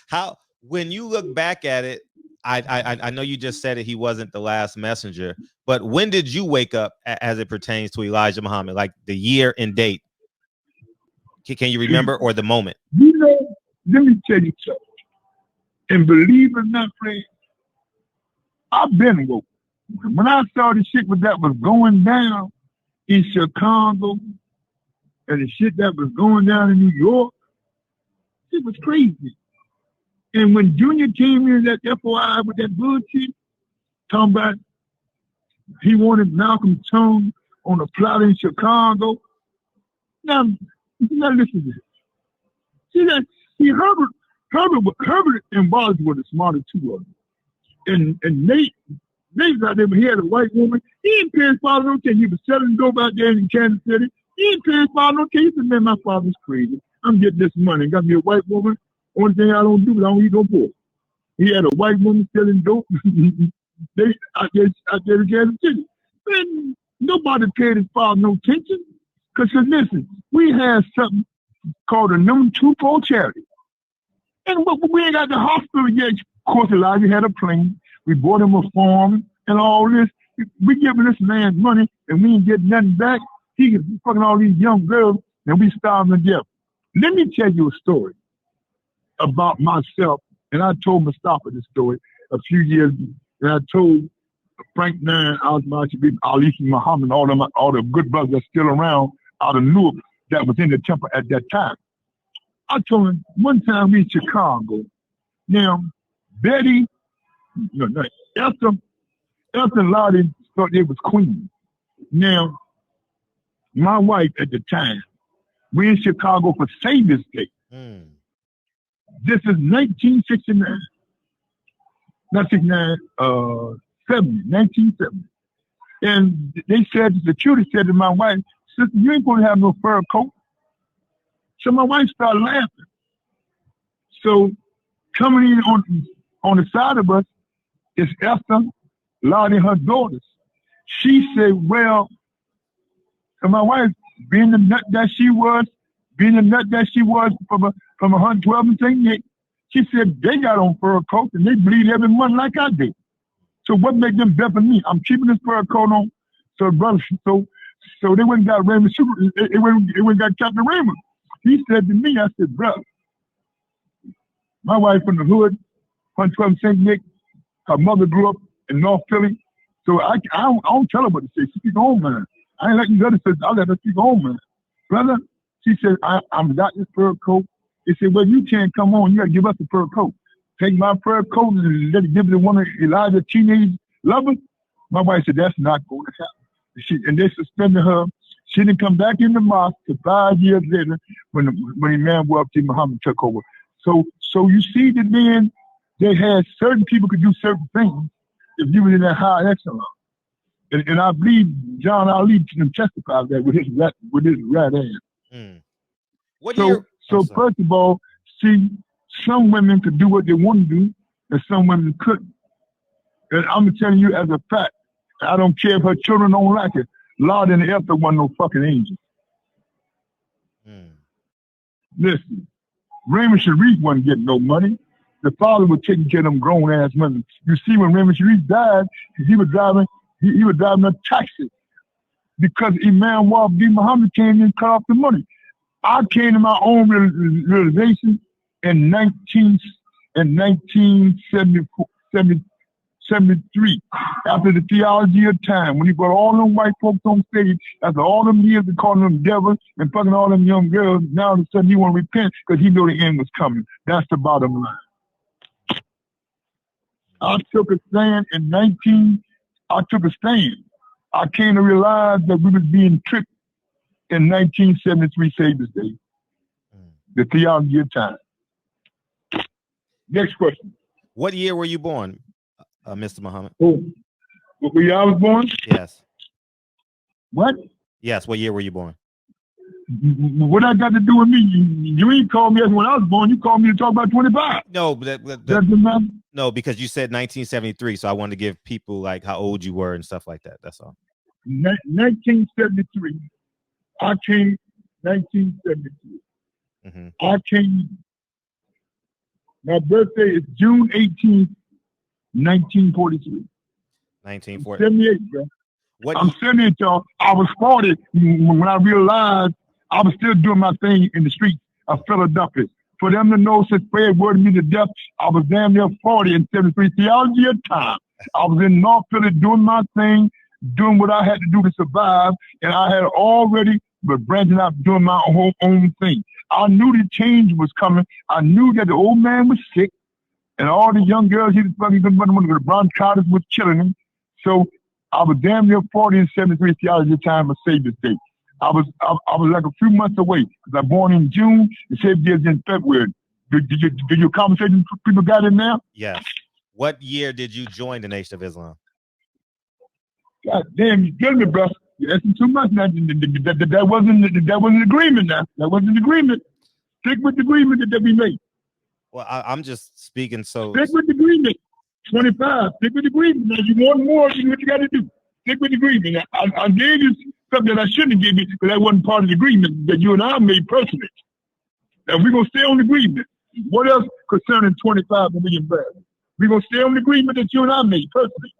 How, when you look back at it, I know you just said that he wasn't the last messenger, but when did you wake up as it pertains to Elijah Muhammad, like the year and date? Can you remember, or the moment? You know, let me tell you something. And believe it or not, friend, I've been woke. When I saw the shit that was going down in Chicago and the shit that was going down in New York, it was crazy. And when Junior came in that FOI with that bullshit, talking about he wanted Malcolm Tone on a plot in Chicago. Now listen to this. See that? See Herbert and Wallace were the smartest two of them. And Nate out there, he had a white woman. He didn't pay his father no attention. He was selling dope out there in Kansas City. He didn't pay his father no attention. He said, man, my father's crazy. I'm getting this money. Got me a white woman. Only thing I don't do is I don't eat no pork. He had a white woman selling dope out there in Kansas City. Man, nobody paid his father no attention. Because listen, we had something called a number 2 poor charity. And we ain't got the hospital yet. Of course, Elijah had a plane. We bought him a farm and all this. We giving this man money and we ain't getting nothing back. He fucking all these young girls and we starving to death. Let me tell you a story about myself. And I told Mustafa this story a few years ago. And I told Frank Nine, Ali Muhammad, all the good brothers that's still around out of Newark that was in the temple at that time. I told him one time we in Chicago. Now, Betty, Esther Lottie thought they was queen. Now, my wife at the time, we in Chicago for Saviour's Day. This is 1969. Not 69, 1970. And they said, the security said to my wife, sister, you ain't going to have no fur coat. So my wife started laughing. So coming in on the side of us is Esther, Lottie, her daughters. She said, well, and my wife, being the nut that she was from 112 and St. Nick, she said they got on fur coats and they bleed every month like I do. So what make them better than me? I'm keeping this fur coat on. So brother, so they went and got Raymond. It went and got Captain Raymond. He said to me, I said, brother, my wife from the hood, 112 St. Nick, her mother grew up in North Philly. So I don't tell her what to say. She speak her own mind. I ain't letting the other say, I let her speak her own mind. Brother, she said, I'm got this fur coat. They said, well, you can't come on. You got to give us the fur coat. Take my fur coat and let it give it to one of Elijah's teenage lovers. My wife said, that's not going to happen. And they suspended her. She didn't come back in the mosque till 5 years later when the man Wealthy Muhammad took over. So you see that then they had certain people could do certain things if you were in that high echelon. And I believe John Ali can testify that with his rat ass. So first of all, see, some women could do what they want to do, and some women couldn't. And I'm telling you as a fact, I don't care if her children don't like it. Lord in the Esther wasn't no fucking angel. Listen, Raymond Sharif wasn't getting no money. The father was taking care of them grown ass women. You see, when Raymond Sharif died, he was driving a taxi because Imam Wabi Muhammad came in and cut off the money. I came to my own realization in 1973, after the theology of time, when he brought all them white folks on stage, after all them years of calling them devils and fucking all them young girls, now all of a sudden he want to repent because he knew the end was coming. That's the bottom line. I took a stand. I came to realize that we was being tricked in 1973 Saviour's Day, the theology of time. Next question. What year were you born, Mr. Muhammad? Oh, what year I was born? Yes. What? Yes, what year were you born? What I got to do with me? You ain't called me as when I was born. You called me to talk about 25. No, no, because you said 1973, so I wanted to give people like how old you were and stuff like that. That's all. 1973. I came 1973. I came, my birthday is June 18th, 1943. 1940. 78, bro. What I'm 78, y'all. I was 40 when I realized I was still doing my thing in the streets of Philadelphia. For them to know since Fred worded me to death, I was damn near 40 in 73 theology of time. I was in North Philly doing my thing, doing what I had to do to survive, and I had already been branching out doing my own thing. I knew the change was coming. I knew that the old man was sick, and all the young girls he was fucking the bronchitis was killing him. So I was damn near 40 in 73 theology time of Saviour's Day. I was like a few months away because I was born in June and Saviour's Day in February. Did your conversation people got in there? Yes. What year did you join the Nation of Islam? God damn, you kidding me, bro. You're asking too much now. That wasn't an agreement now. That wasn't an agreement. Stick with the agreement that we made. Well, I'm just speaking so. Stick with the agreement. 25. Stick with the agreement. Now, you want more, you know what you got to do. Stick with the agreement. I gave you something that I shouldn't have given you because that wasn't part of the agreement that you and I made personally. And we're going to stay on the agreement. What else concerning 25 million barrels? We're going to stay on the agreement that you and I made personally.